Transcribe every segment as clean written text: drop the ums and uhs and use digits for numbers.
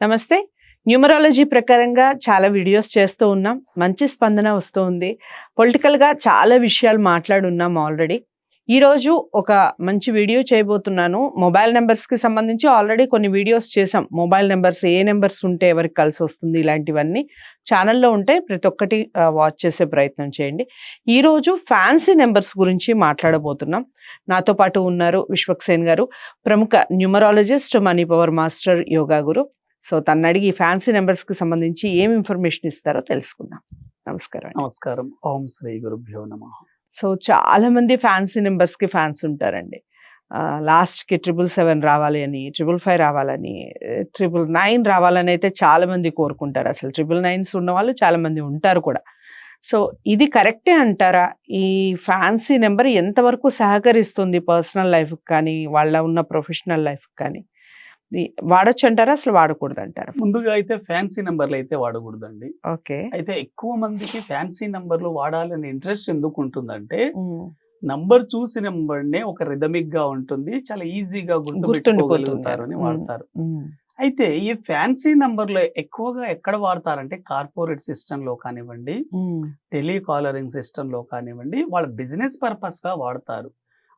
నమస్తే. న్యూమరాలజీ ప్రకారంగా చాలా వీడియోస్ చేస్తూ ఉన్నాం. మంచి స్పందన వస్తూ ఉంది. పొలిటికల్‌గా చాలా విషయాలు మాట్లాడున్నాం ఆల్రెడీ. ఈరోజు ఒక మంచి వీడియో చేయబోతున్నాను. మొబైల్ నంబర్స్‌కి సంబంధించి ఆల్రెడీ కొన్ని వీడియోస్ చేసాం. మొబైల్ నంబర్స్ ఏ నంబర్స్ ఉంటే ఎవరికి కలిసొస్తుంది ఇలాంటివన్నీ ఛానెల్‌లో ఉంటాయి. ప్రతి ఒక్కటి వాచ్ చేసే ప్రయత్నం చేయండి. ఈరోజు ఫ్యాన్సీ నంబర్స్ గురించి మాట్లాడబోతున్నాం. నాతో పాటు ఉన్నారు విశ్వక్సేన్ గారు, ప్రముఖ numerologist, money power master, yoga guru. So తన్నడిగి ఫ్యాన్సీ నంబర్స్‌కి సంబంధించి ఏం ఇన్ఫర్మేషన్ ఇస్తారో తెలుసుకుందాం. నమస్కారం అండి. నమస్కారం. ఓం శ్రీ గురుభ్యో నమః. సో చాలా మంది ఫ్యాన్సీ నంబర్స్‌కి ఫ్యాన్స్ ఉంటారండి. లాస్ట్‌కి 777 రావాలి అని, 555 రావాలని, 999 రావాలని అయితే చాలా మంది కోరుకుంటారు. అసలు 999s ఉన్నవాళ్ళు చాలా మంది ఉంటారు కూడా. సో ఇది కరెక్టే అంటారా? ఈ ఫ్యాన్సీ నంబర్ ఎంతవరకు సహకరిస్తుంది పర్సనల్ లైఫ్‌కి కానీ, వాళ్ళ ఉన్న ప్రొఫెషనల్ లైఫ్‌కి కానీ? వాడొచ్చంటారా? అసలు వాడకూడదంటారా? ముందుగా అయితే ఫ్యాన్సీ నంబర్లు అయితే వాడకూడదండి. ఓకే. అయితే ఎక్కువ మందికి ఫ్యాన్సీ నంబర్లు వాడాలని ఇంట్రెస్ట్ ఎందుకు ఉంటుందంటే, హ్మ్. నంబర్ చూసి నంబర్‌నే ఒక రిథమిక్ గా ఉంటుంది. చాలా ఈజీగా గుర్తుపెట్టుకోగలుగుతారు అని వాడతారు. హ్మ్. అయితే ఈ ఫ్యాన్సీ నంబర్‌లు ఎక్కువగా ఎక్కడ వాడతారంటే కార్పొరేట్ సిస్టమ్‌లో కానివ్వండి, హ్మ్. టెలికాలరింగ్ సిస్టమ్‌లో కానివ్వండి, వాళ్ళ బిజినెస్ పర్పస్‌గా వాడతారు.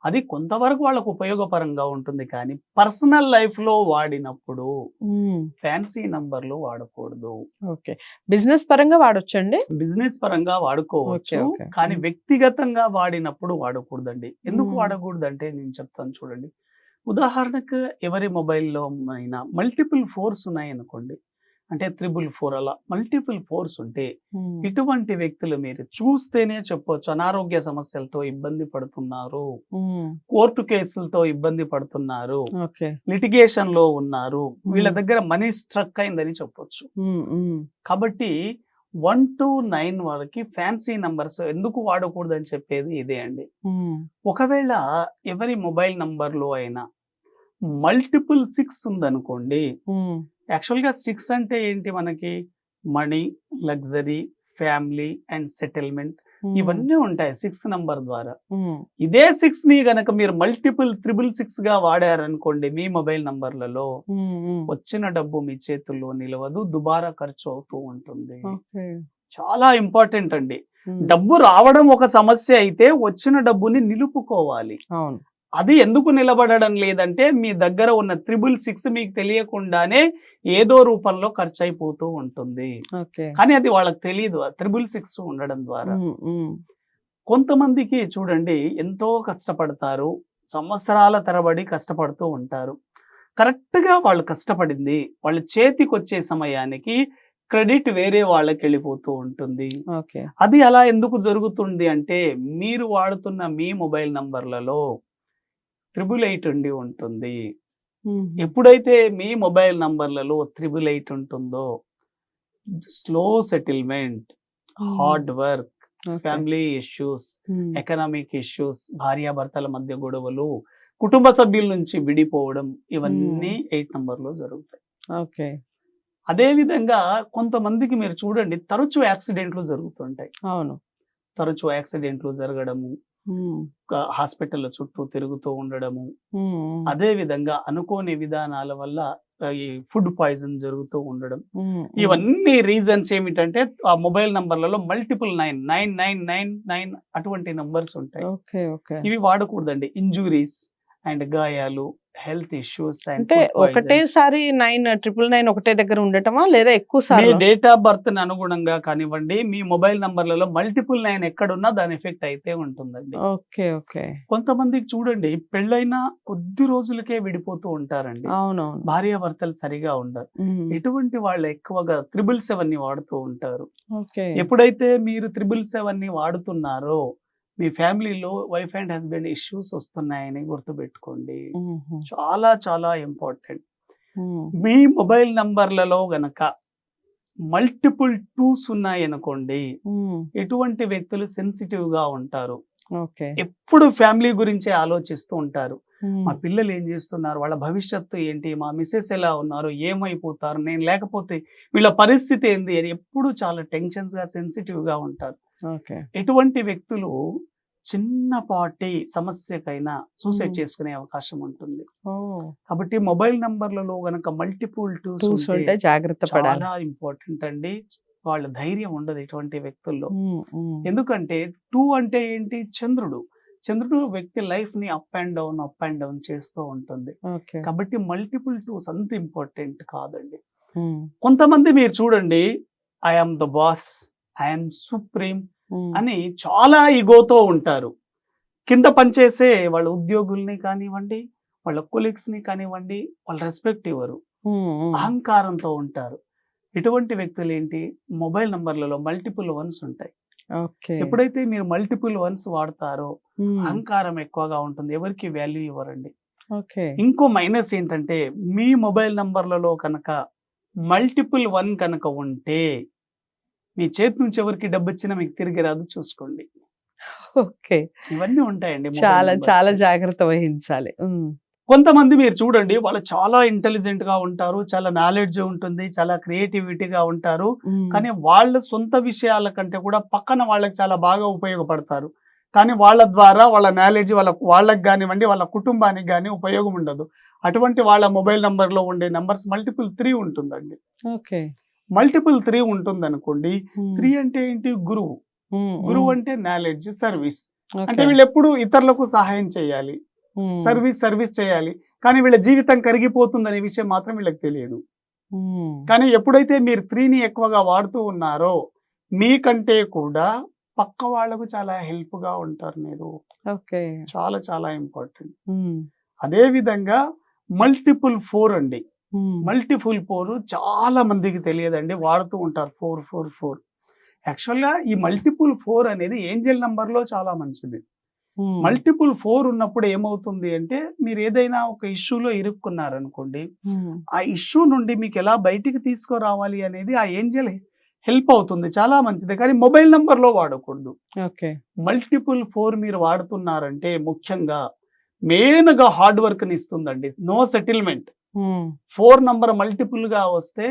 అది కొంతవరకు వాళ్ళకు ఉపయోగపరంగా ఉంటుంది కానీ పర్సనల్ లైఫ్‌లో వాడినప్పుడు హ్మ్. ఫ్యాన్సీ నంబర్‌లు వాడకూడదు. ఓకే. బిజినెస్ పరంగా వాడొచ్చండి? బిజినెస్ పరంగా వాడుకోవచ్చు. ఓకే. ఓకే. కానీ వ్యక్తిగతంగా వాడినప్పుడు వాడకూడదండి. ఎందుకు హ్మ్. వాడకూడదంటే నేను చెప్తాను చూడండి. ఉదాహరణకు ఎవరి మొబైల్‌లో అయినా మల్టిపుల్ 4s ఉన్నాయనుకోండి. అంటే 444 అలా మల్టిపుల్ 4s ఉంటే హ్మ్. ఇటువంటి వ్యక్తులు మీరు చూస్తేనే చెప్పొచ్చు అనారోగ్య సమస్యలతో ఇబ్బంది పడుతున్నారు. హ్మ్. కోర్టు కేసులతో ఇబ్బంది పడుతున్నారు. ఓకే. లిటిగేషన్ లో ఉన్నారు. వీళ్ళ దగ్గర మనీ స్ట్రక్ అయిందని చెప్పొచ్చు. హ్మ్. హ్మ్. కాబట్టి 1-9 వరకు ఫ్యాన్సీ నంబర్స్ ఎందుకు వాడకూడదని చెప్పేది ఇదే అండి. హ్మ్. ఒకవేళ ఎవరి మొబైల్ నంబర్‌లో అయినా మల్టిపుల్ 6 ఉందనుకోండి. హ్మ్. యాక్చువల్‌గా 6 అంటే ఏంటి మనకి? Money, luxury, family and settlement హ్మ్. ఇవన్నీ ఉంటాయి 6 నంబర్ ద్వారా. హ్మ్. ఇదే 6ని గనక మీరు మల్టిపుల్ 666గా వాడారనుకోండి మీ మొబైల్ నంబర్‌లలో, హ్మ్. హ్మ్. వచ్చిన డబ్బు మీ చేతుల్లో నిలవదు. దుబారా ఖర్చు అవుతూ ఉంటుంది. ఓకే. చాలా ఇంపార్టెంట్ అండి. హ్మ్. డబ్బు రావడం ఒక సమస్య అయితే, వచ్చిన డబ్బుని నిలుపుకోవాలి. అవును. అది ఎందుకు నిలబడడం లేదంటే, మీ దగ్గర ఉన్న 666 మీకు తెలియకుండానే ఏదో రూపంలో ఖర్చయిపోతూ ఉంటుంది. ఓకే. కానీ అది వాళ్ళకి తెలీదు. ఆ 666 ఉండడం ద్వారా. హ్మ్. హ్మ్. కొంతమందికి చూడండి ఎంతో కష్టపడతారు. సంవత్సరాల తరబడి కష్టపడుతూ ఉంటారు. కరెక్ట్‌గా వాళ్ళు కష్టపడింది వాళ్ళ చేతికొచ్చే సమయానికి క్రెడిట్ వేరే వాళ్ళకెళ్ళిపోతూ ఉంటుంది. ఓకే. అది అలా ఎందుకు జరుగుతుంది అంటే, మీరు వాడుతున్న మీ మొబైల్ నంబర్‌లలో 888 ఉండి ఉంటుంది. హుహు. ఎప్పుడైతే మీ మొబైల్ నంబర్‌లలో 888 ఉంటుందో, స్లో సెటిల్‌మెంట్, హ్మ్. Hard work, okay. Family issues, హ్మ్. ఎకనామిక్ ఇష్యూస్, భార్యాభర్తల మధ్య గొడవలు, కుటుంబ సభ్యుల నుంచి విడిపోవడం ఇవన్నీ 8 నంబర్‌లో జరుగుతాయి. ఓకే. అదే విధంగా కొంతమందికి మీరు చూడండి తరచూ యాక్సిడెంట్లు జరుగుతుంటాయి. అవును. తరచూ యాక్సిడెంట్లు జరగడము, హ్మ్. హాస్పిటల్ల చుట్టూ తిరుగుతూ ఉండడము. హ్మ్. అదే విధంగా అనుకోని విధానాల వల్ల ఈ ఫుడ్ పాయిజన్ జరుగుతూ ఉండడం. హ్మ్. హ్మ్. ఇవన్నీ రీజన్స్ ఏమిటంటే ఆ మొబైల్ నంబర్‌లలో మల్టిపుల్ 9999 అటువంటి నంబర్స్ ఉంటాయి. ఓకే. ఓకే. ఇవి వాడకూడదండి. ఇంజ్యూరీస్ అండ్ గాయాలు, హెల్త్ ఇష్యూస్ అండ్ అంటే ఫుడ్ పాయిజన్స్. ఒకటేసారి 999 ఒకటే దగ్గర ఉండటమా? లేదా ఎక్కువ మీ సార్లు? డేట్ ఆఫ్ బర్త్‌ని అనుగుణంగా కానివ్వండి, మీ మొబైల్ నంబర్‌లలో మల్టిపుల్ 9 ఎక్కడున్నా దాని ఎఫెక్ట్ అయితే ఉంటుందండి. ఓకే. ఓకే. కొంతమందికి చూడండి పెళ్ళైన కొద్ది రోజులకే విడిపోతూ ఉంటారండి. అవునవును. భార్యాభర్తలు సరిగా ఉండరు. హ్మ్. ఇటువంటి వాళ్ళు ఎక్కువగా 777ని వాడుతూ ఉంటారు. ఓకే. ఎప్పుడైతే మీరు 777ని వాడుతున్నారో, మీ ఫ్యామిలీలో వైఫ్ అండ్ హస్బాండ్ ఇష్యూస్ వస్తున్నాయని గుర్తుపెట్టుకోండి. హుహు. చాలా చాలా ఇంపార్టెంట్. హ్మ్. మీ మొబైల్ నంబర్‌లలో గనక మల్టిపుల్ 2s ఉన్నాయనుకోండి, హ్మ్. ఎటువంటి వ్యక్తులు సెన్సిటివ్‌గా ఉంటారు. ఓకే. ఎప్పుడు ఫ్యామిలీ గురించే ఆలోచిస్తూ ఉంటారు. హ్మ్. మా పిల్లలు ఏం జేస్తున్నారు? వాళ్ళ భవిష్యత్తు ఏంటి? మా మిసెస్ ఎలా ఉన్నారు? ఏమైపోతారు? నేను లేకపోతే వీళ్ళ పరిస్థితి ఏంది? అని ఎప్పుడు చాలా టెన్షన్స్‌గా, సెన్సిటివ్‌గా ఉంటారు. ఓకే. ఎటువంటి వ్యక్తులు చిన్నపాటి సమస్యకైనా సూసైడ్ మ్మ్. చేసుకునే అవకాశం ఉంటుంది. ఓ కాబట్టి మొబైల్ నంబర్లలో గనక మల్టిపుల్ టూస్ టూస్ ఉంటే ఉంటే జాగ్రత్త పడాలి. చాలా ఇంపార్టెంట్ అండి. వాళ్ళ ధైర్యం ఉండదు ఇటువంటి వ్యక్తుల్లో. మ్మ్, మ్మ్. ఎందుకంటే 2 అంటే ఏంటి? చంద్రుడు. చంద్రుడు వ్యక్తి లైఫ్ ని అప్ అండ్ డౌన్ చేస్తూ ఉంటుంది. ఓకే. కాబట్టి మల్టిపుల్ టూస్ అంత ఇంపార్టెంట్ కాదండి. మ్మ్, కొంతమంది మీరు చూడండి, I am the boss, I'm supreme hmm. అని చాలా ఈగోతో ఉంటారు. కింద పనిచేసే వాళ్ళ ఉద్యోగుల్ని కానివ్వండి, వాళ్ళ కొలీగ్స్ ని కానివ్వండి, వాళ్ళ రెస్పెక్ట్ ఇవ్వరు. మ్మ్, మ్మ్. అహంకారంతో ఉంటారు. ఇటువంటి వ్యక్తులు ఏంటి? మొబైల్ నంబర్లలో మల్టిపుల్ వన్స్ ఉంటాయి. ఓకే. ఎప్పుడైతే మీరు మల్టిపుల్ వన్స్ వాడతారో మ్మ్. అహంకారం ఎక్కువగా ఉంటుంది. ఎవరికి వాల్యూ ఇవ్వరండి. ఓకే. ఇంకో మైనస్ ఏంటంటే, మీ మొబైల్ నంబర్లలో కనుక మల్టిపుల్ వన్ కనుక ఉంటే మీ చేతి నుంచి ఎవరికి డబ్బు వచ్చినా మీకు తిరిగి రాదు, చూసుకోండి. ఓకే. ఇవన్నీ ఉంటాయండి మొబైల్ చాలా నంబర్స్. చాలా జాగ్రత్త వహించాలి. మ్మ్. కొంతమంది మీరు చూడండి, వాళ్ళు చాలా ఇంటెలిజెంట్ గా ఉంటారు, చాలా నాలెడ్జ్ ఉంటుంది, చాలా క్రియేటివిటీగా ఉంటారు. మ్మ్. కానీ వాళ్ళ సొంత విషయాల కంటే కూడా పక్కన వాళ్ళకి చాలా బాగా ఉపయోగపడతారు. కానీ వాళ్ళ ద్వారా వాళ్ళ నాలెడ్జ్ వాళ్ళకి కానివ్వండి, వాళ్ళ కుటుంబానికి కానీ ఉపయోగం ఉండదు. అటువంటి వాళ్ళ మొబైల్ నంబర్లో ఉండే నంబర్స్ మల్టిపుల్ 3 ఉంటుందండి. ఓకే. మల్టిపుల్ 3 ఉంటుంది అనుకోండి. మ్మ్. 3 అంటే ఏంటి? గురువు. మ్మ్, గురువు మ్మ్. అంటే నాలెడ్జ్, సర్వీస్. ఓకే. అంటే వీళ్ళు ఎప్పుడు ఇతరులకు సహాయం చేయాలి, మ్మ్. సర్వీస్ చేయాలి. కానీ వీళ్ళ జీవితం కరిగిపోతుందనే విషయం మాత్రం వీళ్ళకి తెలియదు. మ్మ్. కానీ ఎప్పుడైతే మీరు 3ని ఎక్కువగా వాడుతూ ఉన్నారో మీకంటే కూడా పక్క వాళ్ళకు చాలా హెల్ప్ గా ఉంటారు మీరు. ఓకే. చాలా చాలా ఇంపార్టెంట్. మ్మ్. అదే విధంగా మల్టిపుల్ 4 అండి. మ్మ్. మల్టిపుల్ 4 చాలా మందికి తెలియదండి, వాడుతూ ఉంటారు 4. యాక్చువల్గా ఈ మల్టిపుల్ 4 అనేది ఏంజల్ నంబర్లో చాలా మంచిది. మ్మ్. మల్టిపుల్ 4 ఉన్నప్పుడు ఏమవుతుంది అంటే, మీరు ఏదైనా ఒక ఇష్యూలో ఇరుక్కున్నారనుకోండి, మ్మ్. ఆ ఇష్యూ నుండి మీకు ఎలా బయటికి తీసుకురావాలి అనేది ఆ ఏంజల్ హెల్ప్ అవుతుంది, చాలా మంచిది. కానీ మొబైల్ నంబర్లో వాడకూడదు. ఓకే. మల్టిపుల్ 4 మీరు వాడుతున్నారంటే ముఖ్యంగా మెయిన్గా హార్డ్ వర్క్ని ఇస్తుందండి. No settlement. మ్మ్. 4 నంబర్ మల్టిపుల్ గా వస్తే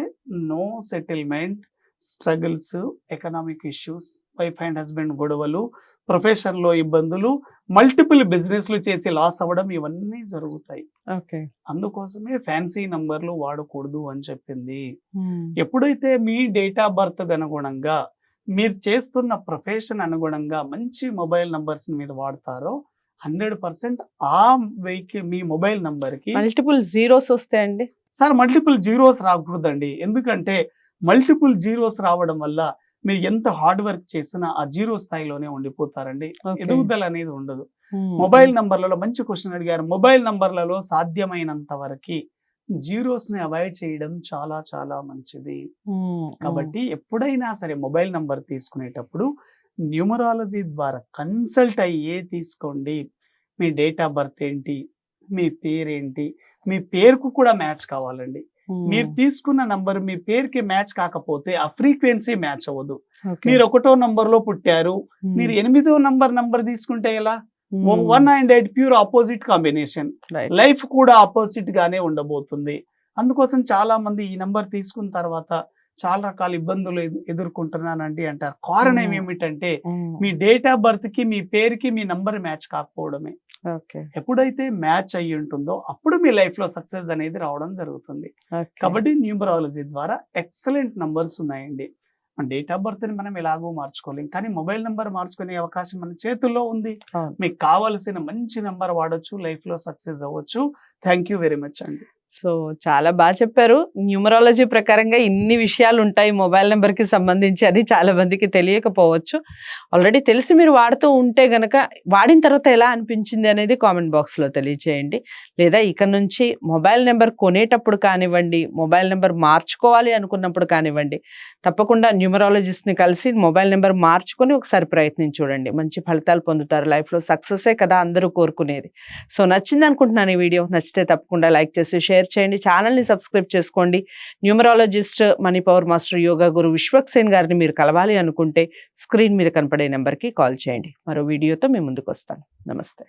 no settlement, struggles, economic issues, wife and husband గొడవలు, ప్రొఫెషన్ లో ఇబ్బందులు, మల్టిపుల్ బిజినెస్లు చేసి లాస్ అవ్వడం, ఇవన్నీ జరుగుతాయి. ఓకే. అందుకోసమే ఫ్యాన్సీ నంబర్లు వాడకూడదు అని చెప్పింది. మ్మ్. ఎప్పుడైతే మీ డేట్ ఆఫ్ బర్త్ అనుగుణంగా మీరు చేస్తున్న ప్రొఫెషన్ అనుగుణంగా మంచి మొబైల్ నంబర్స్ మీరు వాడతారో 100% ఆ మీ మొబైల్ నంబర్ కి మల్టిపుల్ జీరోస్ వస్తాయండి. సార్ మల్టిపుల్ జీరోస్ రాకూడదండి. ఎందుకంటే మల్టిపుల్ జీరోస్ రావడం వల్ల మీరు ఎంత హార్డ్ వర్క్ చేసినా ఆ జీరో స్థాయిలోనే ఉండిపోతారండి. ఓకే. ఎదుగుదల అనేది ఉండదు. మ్మ్. మొబైల్ నంబర్లలో మంచి క్వశ్చన్ అడిగారు. మొబైల్ నంబర్లలో సాధ్యమైనంత వరకు జీరోస్ ని అవాయిడ్ చేయడం చాలా చాలా మంచిది. మ్మ్. కాబట్టి ఎప్పుడైనా సరే మొబైల్ నంబర్ తీసుకునేటప్పుడు న్యూమరాలజీ ద్వారా కన్సల్ట్ అయ్యే తీసుకోండి. మీ డేట్ ఆఫ్ బర్త్ ఏంటి, మీ పేరేంటి, మీ పేరుకు కూడా మ్యాచ్ కావాలండి. మ్మ్. మీరు తీసుకున్న నంబర్ మీ పేరుకి మ్యాచ్ కాకపోతే ఆ ఫ్రీక్వెన్సీ మ్యాచ్ అవ్వదు. ఓకే. మీరు 1వ నంబర్ లో పుట్టారు, మ్మ్. మీరు 8వ నంబర్ తీసుకుంటే ఎలా? మ్మ్. 1 and 8 pure opposite combination. Right. Life కూడా ఆపోజిట్ గానే ఉండబోతుంది. అందుకోసం చాలా మంది ఈ నంబర్ తీసుకున్న తర్వాత చాలా రకాల ఇబ్బందులు ఎదుర్కొంటున్నానండి అంటారు. కారణం ఏమిటంటే మ్మ్. మీ డేట్ ఆఫ్ బర్త్ కి మీ పేరుకి మీ నంబర్ మ్యాచ్ కాకపోవడమే. ఓకే. ఎప్పుడైతే మ్యాచ్ అయ్యి ఉంటుందో అప్పుడు మీ లైఫ్ లో సక్సెస్ అనేది రావడం జరుగుతుంది. ఓకే. కాబట్టి న్యూమరాలజీ ద్వారా ఎక్సలెంట్ నంబర్స్ ఉన్నాయండి. మన డేట్ ఆఫ్ బర్త్ ని మనం ఎలాగో మార్చుకోలేం, కానీ మొబైల్ నంబర్ మార్చుకునే అవకాశం మన చేతుల్లో ఉంది. అవును. మీకు కావాల్సిన మంచి నంబర్ వాడొచ్చు, లైఫ్ లో సక్సెస్ అవ్వచ్చు. థ్యాంక్ యూ వెరీ మచ్ అండి. సో చాలా బాగా చెప్పారు. న్యూమరాలజీ ప్రకారంగా ఇన్ని విషయాలు ఉంటాయి మొబైల్ నెంబర్కి సంబంధించి, అది చాలా మందికి తెలియకపోవచ్చు. ఆల్రెడీ తెలిసి మీరు వాడుతూ ఉంటే గనక వాడిన తర్వాత ఎలా అనిపించింది అనేది కామెంట్ బాక్స్లో తెలియచేయండి. లేదా ఇక నుంచి మొబైల్ నెంబర్ కొనేటప్పుడు కానివ్వండి, మొబైల్ నెంబర్ మార్చుకోవాలి అనుకున్నప్పుడు కానివ్వండి, తప్పకుండా న్యూమరాలజిస్ట్ని కలిసి మొబైల్ నెంబర్ మార్చుకొని ఒకసారి ప్రయత్నించి చూడండి. మంచి ఫలితాలు పొందుతారు. లైఫ్లో సక్సెసే కదా అందరూ కోరుకునేది. సో నచ్చింది అనుకుంటున్నాను ఈ వీడియో. నచ్చితే తప్పకుండా లైక్ చేసి షేర్ చేయండి. ఛానల్ని సబ్స్క్రైబ్ చేసుకోండి. Numerologist, money power master, yoga guru Vishwaksen గారిని మీరు కలవాలి అనుకుంటే స్క్రీన్ మీద కనపడే నెంబర్కి కాల్ చేయండి. మరో వీడియోతో మీ ముందుకు వస్తాను. నమస్తే.